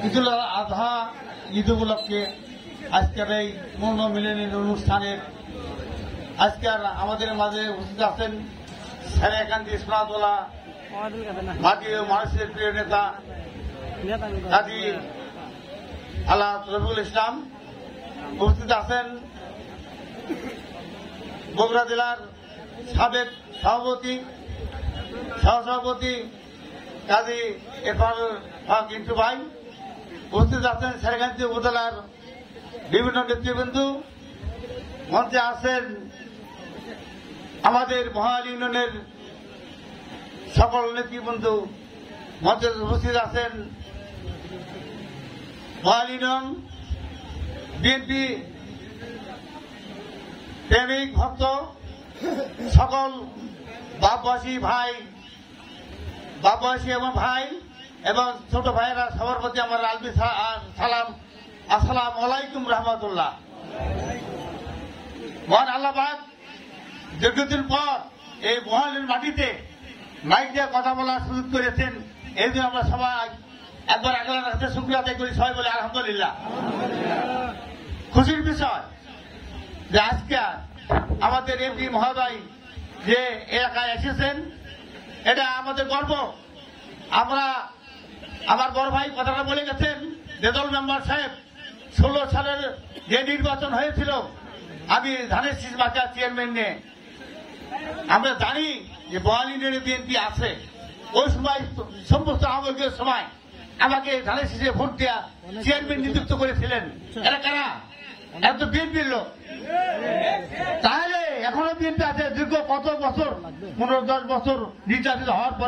ঈদুল আজহা ঈদ উপলক্ষে আজকের এই পূর্ণ মিলনের অনুষ্ঠানের আজকের আমাদের মাঝে উপস্থিত আছেন সারেকান্দি ইসমাতওয়ালা মাটি ও মানুষের প্রিয় নেতা কাজী আল্লাহ রফিকুল ইসলাম, উপস্থিত আছেন বগুড়া জেলার সাবেক সভাপতি সহসভাপতি কাজী এরফান হক ইন্টু ভাই, উপস্থিত আছেন সারেকান্দি উপজেলার বিভিন্ন নেতৃবৃন্দ, মঞ্চে আছেন আমাদের মহাল ইউনিয়নের সকল নেতৃবৃন্দ, মঞ্চে উপস্থিত আছেন মহাল ইউনিয়ন বিএনপি প্রেমিক ভক্ত সকল বাপবাসী ভাই, বাপবাসী এবং ভাই এবং ছোট ভাইয়েরা, সবার প্রতি আমার আলবি সালাম, আসসালামু আলাইকুম রহমতুল্লাহ। মহান আল্লাহবাদ দীর্ঘদিন পর এই মহালের মাটিতে মাইক দিয়ে কথা বলার সুযোগ করেছেন, এই জন্য আমরা সবাই একবার আল্লাহর কাছে শুকরিয়া আদায় করি, সবাই বলে আলহামদুলিল্লাহ। খুশির বিষয় যে আজকে আমাদের এমপি মহোদয় যে এলাকায় এসেছেন, এটা আমাদের গর্ব। আমরা আমার বড় ভাই কথাটা বলে গেছেন, রেজাল মেম্বার সাহেব 16 সালের যে নির্বাচন হয়েছিল, আমি ধানের শীষ বাঁচা চেয়ারম্যান নিয়ে, আমরা জানি যে মহাল ইউনিয়নে বিএনপি আছে। ওই সময় সমস্ত আমলের সময় আমাকে ধানের শীষে ভোট দেওয়া চেয়ারম্যান নিযুক্ত করেছিলেন। এরা কারা? এত বিএনপির লোক। তাহলে এখনো বিএনপি আছে, দীর্ঘ কত বছর, 15-10 বছর নির্যাতিত হওয়ার পর